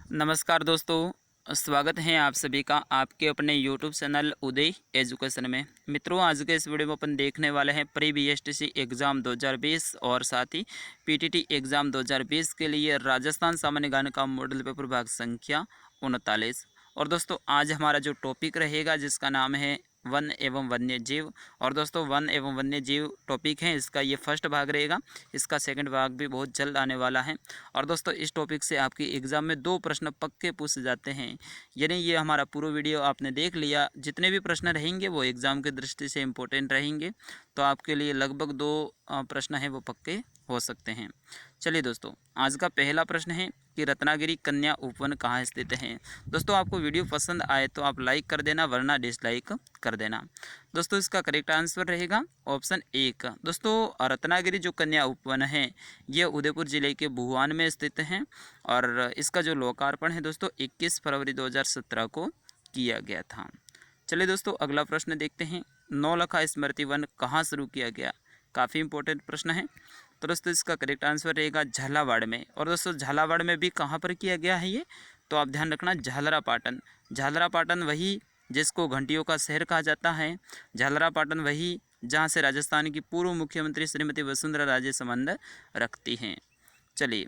नमस्कार दोस्तों, स्वागत है आप सभी का आपके अपने YouTube चैनल उदय एजुकेशन में। मित्रों, आज के इस वीडियो में अपन देखने वाले हैं प्री बीएसटीसी एग्ज़ाम 2020 और साथ ही पीटीटी एग्ज़ाम 2020 के लिए राजस्थान सामान्य ज्ञान का मॉडल पेपर भाग संख्या 39। और दोस्तों, आज हमारा जो टॉपिक रहेगा जिसका नाम है वन एवं वन्य जीव। और दोस्तों, वन एवं वन्य जीव टॉपिक है, इसका ये फर्स्ट भाग रहेगा। इसका सेकंड भाग भी बहुत जल्द आने वाला है। और दोस्तों, इस टॉपिक से आपकी एग्ज़ाम में 2 प्रश्न पक्के पूछे जाते हैं। यानी ये हमारा पूरा वीडियो आपने देख लिया, जितने भी प्रश्न रहेंगे वो एग्ज़ाम की दृष्टि से इम्पोर्टेंट रहेंगे। तो आपके लिए लगभग 2 प्रश्न हैं वो पक्के हो सकते हैं। चलिए दोस्तों, आज का पहला प्रश्न है कि रत्नागिरी कन्या उपवन कहाँ स्थित है। दोस्तों, आपको वीडियो पसंद आए तो आप लाइक कर देना, वरना डिसलाइक कर देना। दोस्तों, इसका करेक्ट आंसर रहेगा ऑप्शन 1। दोस्तों, रत्नागिरी जो कन्या उपवन है ये उदयपुर जिले के भुवान में स्थित है और इसका जो लोकार्पण है दोस्तों 21 फरवरी 2017 को किया गया था। चलिए दोस्तों, अगला प्रश्न देखते हैं। नौलखा स्मृति वन कहाँ शुरू किया गया। काफ़ी इंपॉर्टेंट प्रश्न है। तो दोस्तों, इसका करेक्ट आंसर रहेगा झालावाड़ में। और दोस्तों, झालावाड़ में भी कहाँ पर किया गया है ये, तो आप ध्यान रखना, झालरापाटन। झालरापाटन वही जिसको घंटियों का शहर कहा जाता है। झालरापाटन वही जहाँ से राजस्थान की पूर्व मुख्यमंत्री श्रीमती वसुंधरा राजे संबंध रखती हैं। चलिए,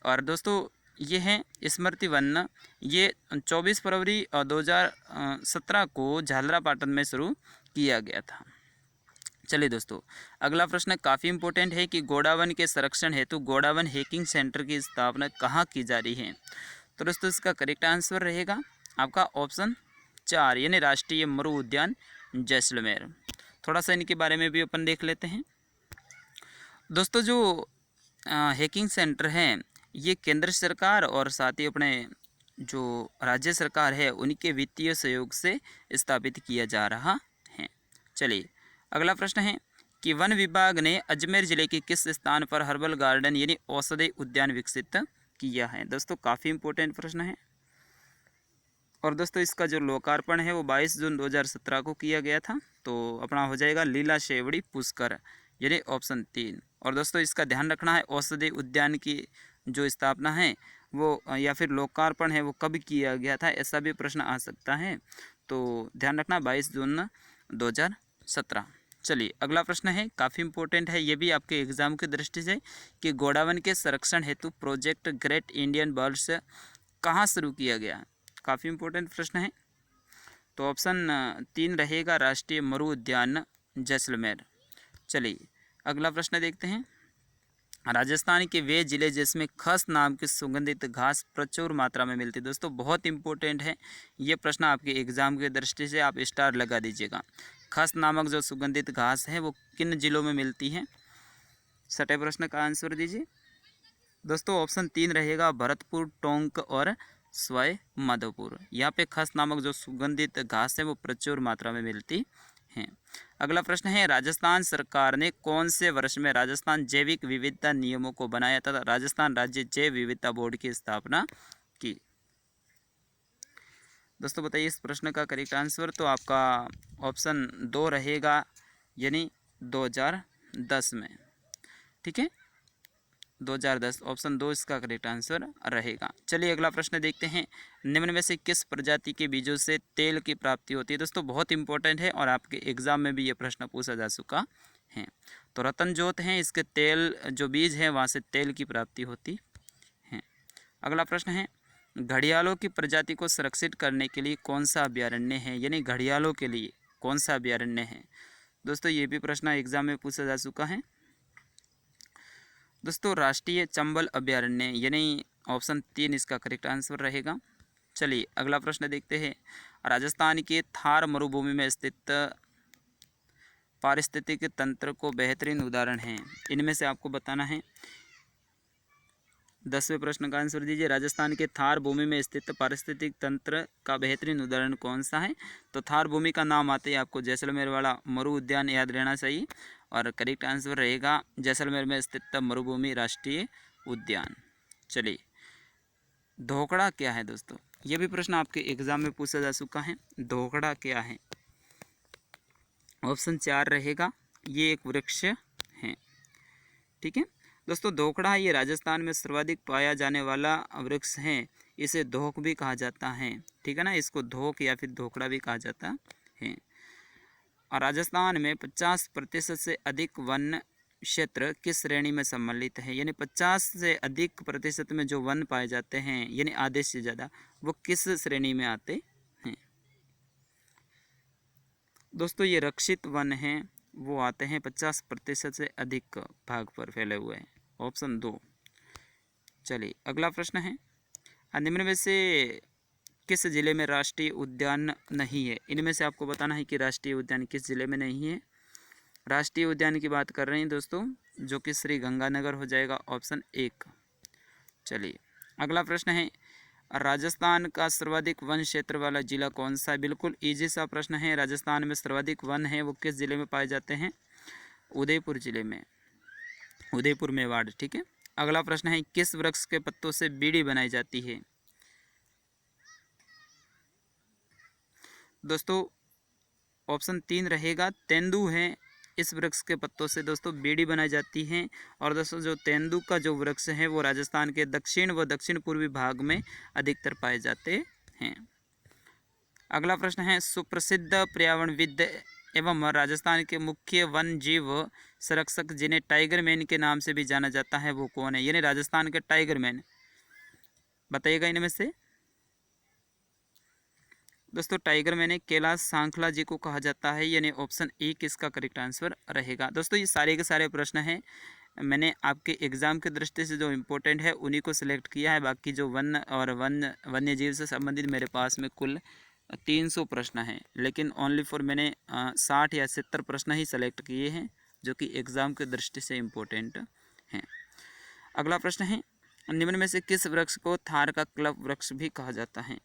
और दोस्तों ये है स्मृति वन, ये 24 फरवरी 2017 को झालरापाटन में शुरू किया गया था। चलिए दोस्तों, अगला प्रश्न काफ़ी इंपॉर्टेंट है कि गोडावन के संरक्षण हेतु गोडावन हेकिंग सेंटर की स्थापना कहाँ की जा रही है। तो दोस्तों, इसका करेक्ट आंसर रहेगा आपका ऑप्शन 4, यानी राष्ट्रीय मरु उद्यान जैसलमेर। थोड़ा सा इनके बारे में भी अपन देख लेते हैं। दोस्तों, जो हैकिंग सेंटर हैं ये केंद्र सरकार और साथ ही अपने जो राज्य सरकार है उनके वित्तीय सहयोग से स्थापित किया जा रहा है। चलिए, अगला प्रश्न है कि वन विभाग ने अजमेर जिले के किस स्थान पर हर्बल गार्डन यानी औषधि उद्यान विकसित किया है। दोस्तों, काफ़ी इंपॉर्टेंट प्रश्न है। और दोस्तों, इसका जो लोकार्पण है वो 22 जून 2017 को किया गया था। तो अपना हो जाएगा लीला शेवड़ी पुष्कर, यानी ऑप्शन 3। और दोस्तों, इसका ध्यान रखना है औषधि उद्यान की जो स्थापना है वो या फिर लोकार्पण है वो कब किया गया था, ऐसा भी प्रश्न आ सकता है। तो ध्यान रखना 22 जून 2017। चलिए, अगला प्रश्न है, काफ़ी इंपॉर्टेंट है ये भी आपके एग्जाम की दृष्टि से, कि गोडावन के संरक्षण हेतु प्रोजेक्ट ग्रेट इंडियन बर्ड्स कहाँ शुरू किया गया। काफ़ी इंपॉर्टेंट प्रश्न है। तो ऑप्शन 3 रहेगा राष्ट्रीय मरु उद्यान जैसलमेर। चलिए, अगला प्रश्न देखते हैं। राजस्थान के वे जिले जिसमें खस नाम की सुगंधित घास प्रचुर मात्रा में मिलती है। दोस्तों, बहुत इंपॉर्टेंट है ये प्रश्न, आपके एग्जाम की दृष्टि से आप स्टार लगा दीजिएगा। खस नामक जो सुगंधित घास है वो किन जिलों में मिलती है। छठे प्रश्न का आंसर दीजिए। दोस्तों, ऑप्शन 3 रहेगा भरतपुर, टोंक और सवाई माधोपुर। यहाँ पे खस नामक जो सुगंधित घास है वो प्रचुर मात्रा में मिलती है। अगला प्रश्न है, राजस्थान सरकार ने कौन से वर्ष में राजस्थान जैविक विविधता नियमों को बनाया तथा राजस्थान राज्य जैव विविधता बोर्ड की स्थापना की। दोस्तों, बताइए इस प्रश्न का करेक्ट आंसर। तो आपका ऑप्शन 2 रहेगा, यानी 2010 में। ठीक है, 2010 ऑप्शन 2 इसका करेक्ट आंसर रहेगा। चलिए, अगला प्रश्न देखते हैं। निम्न में से किस प्रजाति के बीजों से तेल की प्राप्ति होती है। दोस्तों, बहुत इंपॉर्टेंट है और आपके एग्जाम में भी ये प्रश्न पूछा जा चुका है। तो रतन जोत हैं, इसके तेल जो बीज हैं वहाँ से तेल की प्राप्ति होती है। अगला प्रश्न है, घड़ियालों की प्रजाति को संरक्षित करने के लिए कौन सा अभ्यारण्य है, यानी घड़ियालों के लिए कौन सा अभ्यारण्य है। दोस्तों, ये भी प्रश्न एग्जाम में पूछा जा चुका है। दोस्तों, राष्ट्रीय चंबल अभ्यारण्य, यानी ऑप्शन 3 इसका करेक्ट आंसर रहेगा। चलिए, अगला प्रश्न देखते हैं। राजस्थान के थार मरुभूमि में स्थित पारिस्थितिक तंत्र को बेहतरीन उदाहरण है, इनमें से आपको बताना है। 10वें प्रश्न का आंसर दीजिए। राजस्थान के थार भूमि में स्थित पारिस्थितिक तंत्र का बेहतरीन उदाहरण कौन सा है। तो थार भूमि का नाम आते ही आपको जैसलमेर वाला मरु उद्यान याद रहना चाहिए और करेक्ट आंसर रहेगा जैसलमेर में स्थित मरुभूमि राष्ट्रीय उद्यान। चलिए, धोकड़ा क्या है। दोस्तों, ये भी प्रश्न आपके एग्जाम में पूछा जा चुका है। धोकड़ा क्या है। ऑप्शन 4 रहेगा, ये एक वृक्ष है। ठीक है दोस्तों, धोकड़ा ये राजस्थान में सर्वाधिक पाया जाने वाला वृक्ष है। इसे धोक भी कहा जाता है, ठीक है ना, इसको धोक या फिर धोकड़ा भी कहा जाता है। और राजस्थान में 50% से अधिक वन क्षेत्र किस श्रेणी में सम्मिलित है, यानी 50 से अधिक प्रतिशत में जो वन पाए जाते हैं यानी आधे से ज़्यादा, वो किस श्रेणी में आते हैं। दोस्तों ये रक्षित वन हैं, वो आते हैं 50% से अधिक भाग पर फैले हुए हैं, ऑप्शन 2। चलिए अगला प्रश्न है, निम्न में से किस जिले में राष्ट्रीय उद्यान नहीं है। इनमें से आपको बताना है कि राष्ट्रीय उद्यान किस जिले में नहीं है। राष्ट्रीय उद्यान की बात कर रहे हैं दोस्तों, जो कि श्री गंगानगर हो जाएगा, ऑप्शन 1। चलिए अगला प्रश्न है, राजस्थान का सर्वाधिक वन क्षेत्र वाला जिला कौन सा है। बिल्कुल इजी सा प्रश्न है। राजस्थान में सर्वाधिक वन है वो किस जिले में पाए जाते हैं, उदयपुर जिले में, उदयपुर मेवाड़, ठीक है। अगला प्रश्न है, किस वृक्ष के पत्तों से बीड़ी बनाई जाती है। दोस्तों ऑप्शन 3 रहेगा, तेंदू है, इस वृक्ष के पत्तों से दोस्तों बीड़ी बनाई जाती है। और दोस्तों जो तेंदू का जो वृक्ष है वो राजस्थान के दक्षिण व दक्षिण पूर्वी भाग में अधिकतर पाए जाते हैं। अगला प्रश्न है, सुप्रसिद्ध पर्यावरणविद एवं राजस्थान के मुख्य वन जीव संरक्षक जिन्हें टाइगर मैन के नाम से भी जाना जाता है वो कौन है, यानी राजस्थान के टाइगर मैन, बताइएगा इनमें से। दोस्तों टाइगर मैन कैलाश सांखला जी को कहा जाता है, यानी ऑप्शन 1 इसका करेक्ट आंसर रहेगा। दोस्तों ये सारे के सारे प्रश्न हैं, मैंने आपके एग्ज़ाम की दृष्टि से जो इम्पोर्टेंट है उन्हीं को सिलेक्ट किया है। बाकी जो वन और वन्य जीव से संबंधित मेरे पास में कुल 300 प्रश्न हैं, लेकिन ओनली फॉर मैंने 60 या 70 प्रश्न ही सेलेक्ट किए हैं जो कि एग्ज़ाम की दृष्टि से इम्पोर्टेंट हैं। अगला प्रश्न है, निम्न में से किस वृक्ष को थार का क्लब वृक्ष भी कहा जाता है।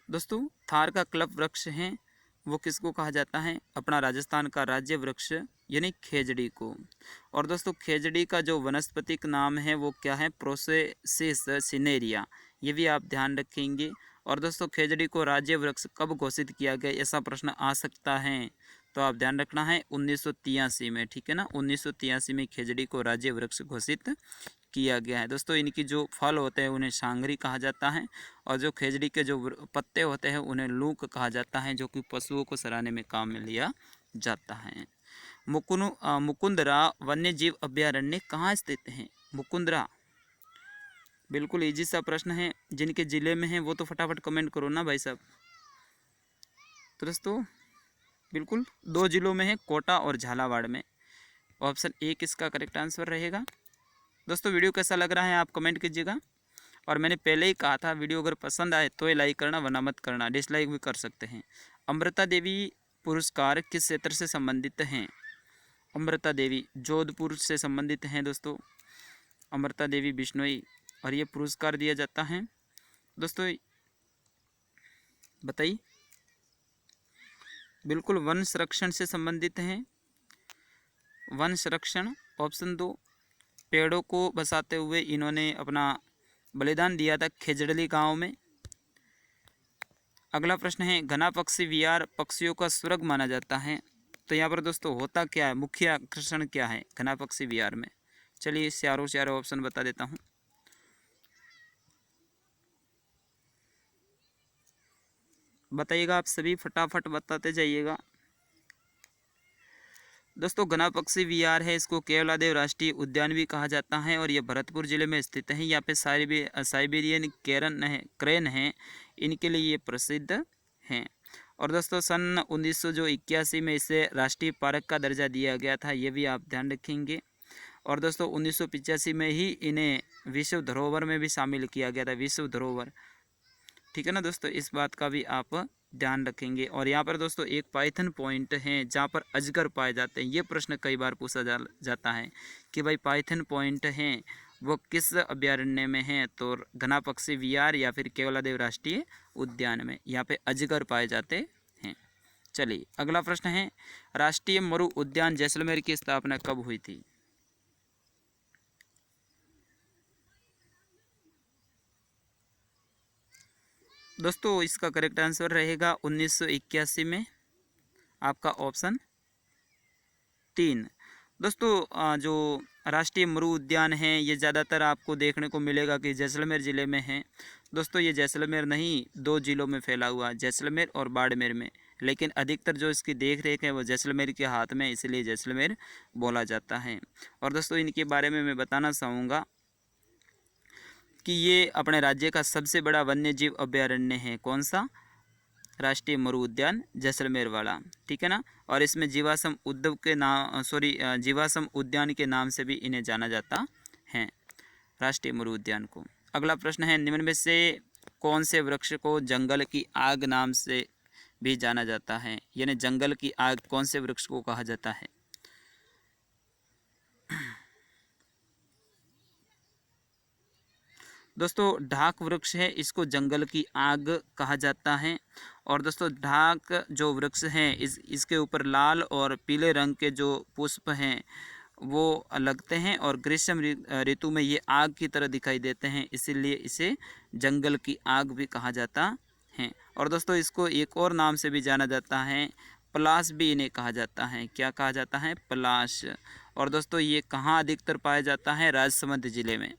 दोस्तों थार का क्लब वृक्ष है वो किसको कहा जाता है, अपना राजस्थान का राज्य वृक्ष यानी खेजड़ी को। और दोस्तों खेजड़ी का जो वनस्पतिक नाम है वो क्या है, प्रोसेसिस सिनेरिया, ये भी आप ध्यान रखेंगे। और दोस्तों खेजड़ी को राज्य वृक्ष कब घोषित किया गया, ऐसा प्रश्न आ सकता है, तो आप ध्यान रखना है 1983 में, ठीक है ना, 1983 में खेजड़ी को राज्य वृक्ष घोषित किया गया है। दोस्तों इनकी जो फल होते हैं उन्हें सांगरी कहा जाता है, और जो खेजड़ी के जो पत्ते होते हैं उन्हें लूक कहा जाता है, जो कि पशुओं को सराहने में काम में लिया जाता है। मुकुंदरा वन्य जीव अभ्यारण्य कहाँ स्थित है, मुकुंदरा, बिल्कुल इजी सा प्रश्न है। जिनके ज़िले में है वो तो फटाफट कमेंट करो ना भाई साहब। तो दोस्तों बिल्कुल 2 जिलों में है, कोटा और झालावाड़ में, ऑप्शन 1 इसका करेक्ट आंसर रहेगा। दोस्तों वीडियो कैसा लग रहा है आप कमेंट कीजिएगा। और मैंने पहले ही कहा था वीडियो अगर पसंद आए तो ये लाइक करना, वरना मत करना, डिसलाइक भी कर सकते हैं। अमृता देवी पुरस्कार किस क्षेत्र से संबंधित हैं। अमृता देवी जोधपुर से संबंधित हैं दोस्तों, अमृता देवी बिश्नोई, और ये पुरस्कार दिया जाता है। दोस्तों बताइए, बिल्कुल वन संरक्षण से संबंधित हैं, वन संरक्षण, ऑप्शन 2। पेड़ों को बसाते हुए इन्होंने अपना बलिदान दिया था खेजड़ली गांव में। अगला प्रश्न है, घना पक्षी विहार पक्षियों का स्वर्ग माना जाता है, तो यहाँ पर दोस्तों होता क्या है, मुख्य आकर्षण क्या है घना पक्षी विहार में। चलिए चारों ऑप्शन बता देता हूँ। बताइएगा आप सभी, फटाफट बताते जाइएगा। दोस्तों घना पक्षी विहार है, इसको केवलादेव राष्ट्रीय उद्यान भी कहा जाता है, और ये भरतपुर जिले में स्थित है। यहाँ पे साइबेरियन क्रेन है, इनके लिए ये प्रसिद्ध हैं। और दोस्तों सन 1981 में इसे राष्ट्रीय पार्क का दर्जा दिया गया था, ये भी आप ध्यान रखेंगे। और दोस्तों 1985 में ही इन्हें विश्व धरोहर में भी शामिल किया गया था, विश्व धरोहर, ठीक है ना दोस्तों, इस बात का भी आप ध्यान रखेंगे। और यहाँ पर दोस्तों एक पाइथन पॉइंट है जहाँ पर अजगर पाए जाते हैं। ये प्रश्न कई बार पूछा जाता है कि भाई पाइथन पॉइंट हैं वो किस अभ्यारण्य में है, तो घना पक्षी विहार या फिर केवलादेव राष्ट्रीय उद्यान में यहाँ पे अजगर पाए जाते हैं। चलिए अगला प्रश्न है, राष्ट्रीय मरु उद्यान जैसलमेर की स्थापना कब हुई थी। दोस्तों इसका करेक्ट आंसर रहेगा 1981 में, आपका ऑप्शन 3। दोस्तों जो राष्ट्रीय मरु उद्यान है ये ज़्यादातर आपको देखने को मिलेगा कि जैसलमेर ज़िले में है। दोस्तों ये जैसलमेर नहीं, दो ज़िलों में फैला हुआ है, जैसलमेर और बाड़मेर में। लेकिन अधिकतर जो इसकी देख रेख है वो जैसलमेर के हाथ में, इसलिए जैसलमेर बोला जाता है। और दोस्तों इनके बारे में मैं बताना चाहूँगा कि ये अपने राज्य का सबसे बड़ा वन्य जीव अभ्यारण्य है। कौन सा? राष्ट्रीय मरु उद्यान जैसलमेर वाला, ठीक है ना। और इसमें जीवाश्म उद्यान के नाम जीवाश्म उद्यान के नाम से भी इन्हें जाना जाता है, राष्ट्रीय मरु उद्यान को। अगला प्रश्न है, निम्न में से कौन से वृक्ष को जंगल की आग नाम से भी जाना जाता है? यानी जंगल की आग कौन से वृक्ष को कहा जाता है? दोस्तों ढाक वृक्ष है, इसको जंगल की आग कहा जाता है। और दोस्तों ढाक जो वृक्ष है इसके ऊपर लाल और पीले रंग के जो पुष्प हैं वो लगते हैं और ग्रीष्म ऋतु में ये आग की तरह दिखाई देते हैं, इसीलिए इसे जंगल की आग भी कहा जाता है। और दोस्तों इसको एक और नाम से भी जाना जाता है, पलाश भी इन्हें कहा जाता है। क्या कहा जाता है? पलाश। और दोस्तों ये कहाँ अधिकतर पाया जाता है? राजसमंद जिले में।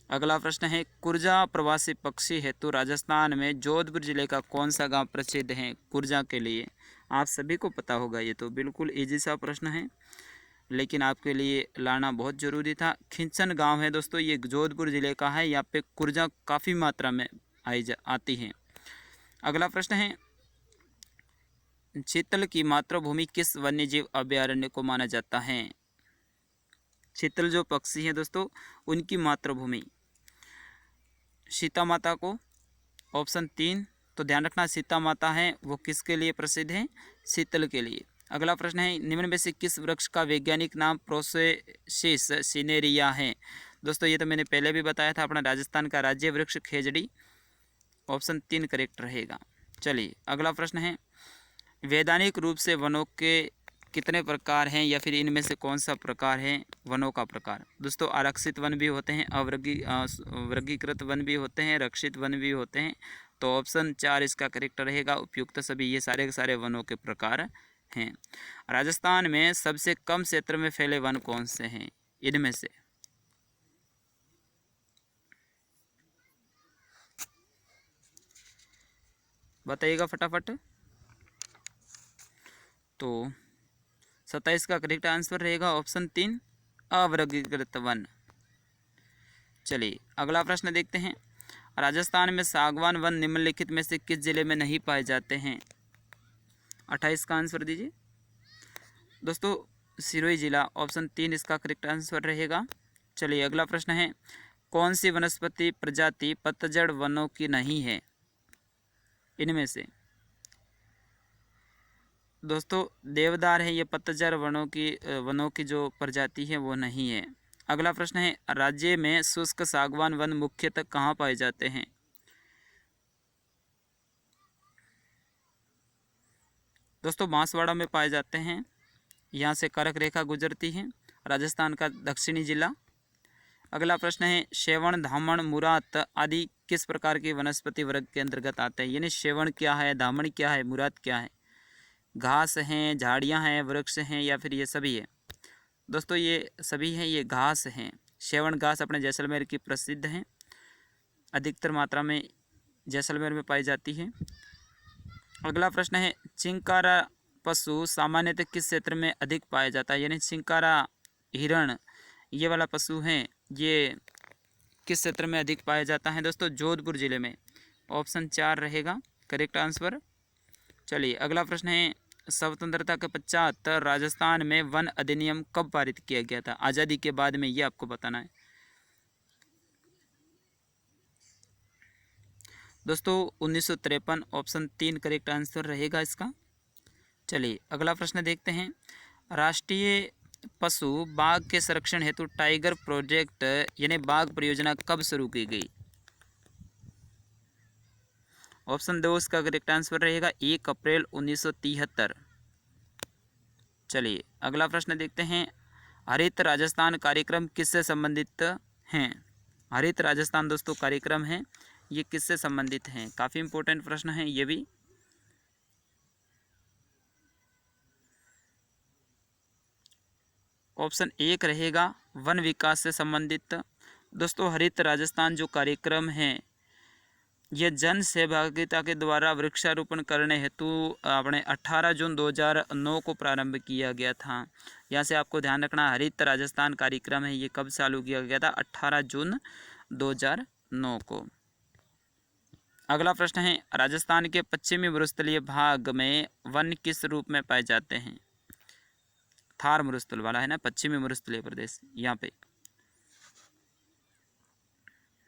अगला प्रश्न है, कुरजा प्रवासी पक्षी हेतु राजस्थान में जोधपुर जिले का कौन सा गांव प्रसिद्ध है कुरजा के लिए? आप सभी को पता होगा, ये तो बिल्कुल इजी सा प्रश्न है, लेकिन आपके लिए लाना बहुत ज़रूरी था। खिंचन गांव है दोस्तों, ये जोधपुर जिले का है। यहाँ पे कुरजा काफ़ी मात्रा में आती है। अगला प्रश्न है, चीतल की मातृभूमि किस वन्यजीव अभ्यारण्य को माना जाता है? चीतल जो पक्षी है दोस्तों, उनकी मातृभूमि सीता माता को। ऑप्शन 3, तो ध्यान रखना सीता माता है वो किसके लिए प्रसिद्ध है? शीतल के लिए। अगला प्रश्न है, निम्न में से किस वृक्ष का वैज्ञानिक नाम प्रोसेसिस सिनेरिया है? दोस्तों ये तो मैंने पहले भी बताया था, अपना राजस्थान का राज्य वृक्ष खेजड़ी। ऑप्शन 3 करेक्ट रहेगा। चलिए अगला प्रश्न है, वैधानिक रूप से वनों के कितने प्रकार हैं, या फिर इनमें से कौन सा प्रकार है वनों का प्रकार? दोस्तों आरक्षित वन भी होते हैं, वर्गीकृत वन भी होते हैं, रक्षित वन भी होते हैं। तो ऑप्शन 4 इसका करेक्ट रहेगा। उपयुक्त सभी ये सारे के सारे वनों के प्रकार हैं। राजस्थान में सबसे कम क्षेत्र में फैले वन कौन से हैं इनमें से? बताइएगा फटाफट। तो 27 का करेक्ट आंसर रहेगा ऑप्शन 3, अवर्गीकृत वन। चलिए अगला प्रश्न देखते हैं, राजस्थान में सागवान वन निम्नलिखित में से किस जिले में नहीं पाए जाते हैं? 28 का आंसर दीजिए। दोस्तों सिरोही जिला, ऑप्शन 3 इसका करेक्ट आंसर रहेगा। चलिए अगला प्रश्न है, कौन सी वनस्पति प्रजाति पतझड़ वनों की नहीं है इनमें से? दोस्तों देवदार है, ये पतझड़ वनों की जो प्रजाति है वो नहीं है। अगला प्रश्न है, राज्य में शुष्क सागवान वन मुख्यतः कहाँ पाए जाते हैं? दोस्तों बांसवाड़ा में पाए जाते हैं, यहाँ से कर्क रेखा गुजरती है, राजस्थान का दक्षिणी जिला। अगला प्रश्न है, सेवण, धामण, मुरात आदि किस प्रकार के वनस्पति वर्ग के अंतर्गत आते हैं? यानी सेवण क्या है, धामण क्या है, मुरात क्या है? घास हैं, झाड़ियाँ हैं, वृक्ष हैं, या फिर ये सभी है? दोस्तों ये सभी हैं, ये घास हैं। सेवण घास अपने जैसलमेर की प्रसिद्ध हैं, अधिकतर मात्रा में जैसलमेर में पाई जाती है। अगला प्रश्न है, चिंकारा पशु सामान्यतः किस क्षेत्र में अधिक पाया जाता है? यानी चिंकारा हिरण ये वाला पशु है, ये किस क्षेत्र में अधिक पाया जाता है? दोस्तों जोधपुर जिले में। ऑप्शन 4 रहेगा करेक्ट आंसर। चलिए अगला प्रश्न है, स्वतंत्रता के पश्चात राजस्थान में वन अधिनियम कब पारित किया गया था? आज़ादी के बाद में, ये आपको बताना है। दोस्तों 1953, ऑप्शन 3 करेक्ट आंसर रहेगा इसका। चलिए अगला प्रश्न देखते हैं, राष्ट्रीय पशु बाघ के संरक्षण हेतु टाइगर प्रोजेक्ट यानी बाघ परियोजना कब शुरू की गई? ऑप्शन 2 इसका करेक्ट आंसर रहेगा 1 अप्रैल 1973। चलिए अगला प्रश्न देखते हैं, हरित राजस्थान कार्यक्रम किससे संबंधित हैं? हरित राजस्थान दोस्तों कार्यक्रम है, ये किससे संबंधित हैं? काफ़ी इंपॉर्टेंट प्रश्न है ये भी। ऑप्शन 1 रहेगा वन विकास से संबंधित। दोस्तों हरित राजस्थान जो कार्यक्रम है यह जन सहभागिता के द्वारा वृक्षारोपण करने हेतु अपने 18 जून 2009 को प्रारंभ किया गया था। यहाँ से आपको ध्यान रखना, हरित राजस्थान कार्यक्रम है ये कब चालू किया गया था? 18 जून 2009 को। अगला प्रश्न है, राजस्थान के पश्चिमी मरुस्थलीय भाग में वन किस रूप में पाए जाते हैं? थार मरुस्थल वाला है ना, पश्चिमी मरुस्थलीय प्रदेश, यहाँ पे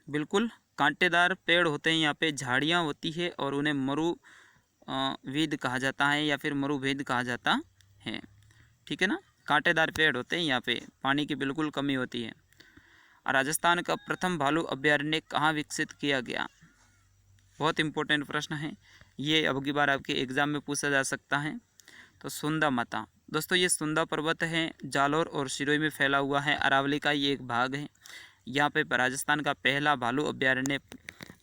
बिल्कुल कांटेदार पेड़ होते हैं, यहाँ पे झाड़ियाँ होती है और उन्हें मरुवेद कहा जाता है या फिर मरुभेद कहा जाता है। ठीक है ना, कांटेदार पेड़ होते हैं, यहाँ पे पानी की बिल्कुल कमी होती है। राजस्थान का प्रथम भालू अभ्यारण्य कहाँ विकसित किया गया? बहुत इंपॉर्टेंट प्रश्न है ये, अब की बार आपके एग्जाम में पूछा जा सकता है। तो सुंदा माता, दोस्तों ये सुंदा पर्वत है, जालोर और सिरोही में फैला हुआ है, अरावली का ये एक भाग है। यहाँ पे राजस्थान का पहला भालू अभ्यारण्य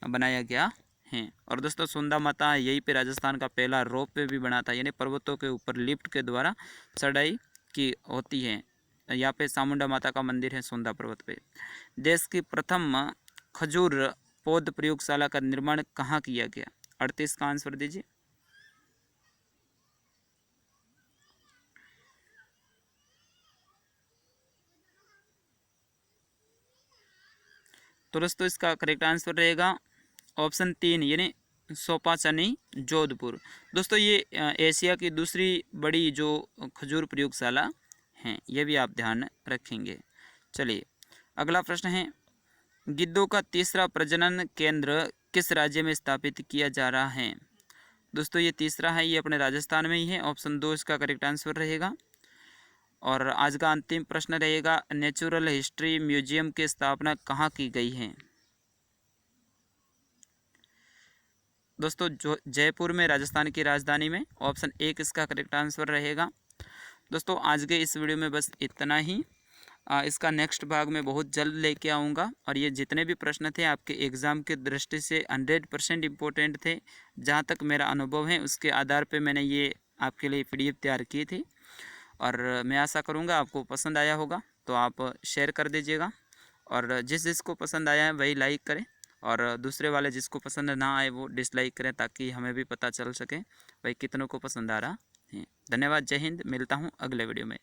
बनाया गया है। और दोस्तों सुंदा माता यहीं पे राजस्थान का पहला रोप वे भी बना था, यानी पर्वतों के ऊपर लिफ्ट के द्वारा चढ़ाई की होती है। यहाँ पे चामुंडा माता का मंदिर है सुंदा पर्वत पे। देश की प्रथम खजूर पौध प्रयोगशाला का निर्माण कहाँ किया गया? 38 का आंसर दीजिए। तो दोस्तों इसका करेक्ट आंसर रहेगा ऑप्शन 3 यानी सोपाचनी जोधपुर। दोस्तों ये एशिया की दूसरी बड़ी जो खजूर प्रयोगशाला है, ये भी आप ध्यान रखेंगे। चलिए अगला प्रश्न है, गिद्धों का तीसरा प्रजनन केंद्र किस राज्य में स्थापित किया जा रहा है? दोस्तों ये तीसरा है, ये अपने राजस्थान में ही है। ऑप्शन 2 इसका करेक्ट आंसर रहेगा। और आज का अंतिम प्रश्न रहेगा, नेचुरल हिस्ट्री म्यूजियम की स्थापना कहाँ की गई है? दोस्तों जो जयपुर में, राजस्थान की राजधानी में। ऑप्शन 1 इसका करेक्ट आंसर रहेगा। दोस्तों आज के इस वीडियो में बस इतना ही। इसका नेक्स्ट भाग में बहुत जल्द लेके आऊँगा। और ये जितने भी प्रश्न थे आपके एग्ज़ाम के दृष्टि से 100% इम्पोर्टेंट थे। जहाँ तक मेरा अनुभव है उसके आधार पे मैंने ये आपके लिए PDF तैयार की थी। और मैं आशा करूँगा आपको पसंद आया होगा, तो आप शेयर कर दीजिएगा। और जिस जिसको पसंद आया है वही लाइक करें, और दूसरे वाले जिसको पसंद ना आए वो डिसलाइक करें, ताकि हमें भी पता चल सके भाई कितनों को पसंद आ रहा है। धन्यवाद, जय हिंद, मिलता हूँ अगले वीडियो में।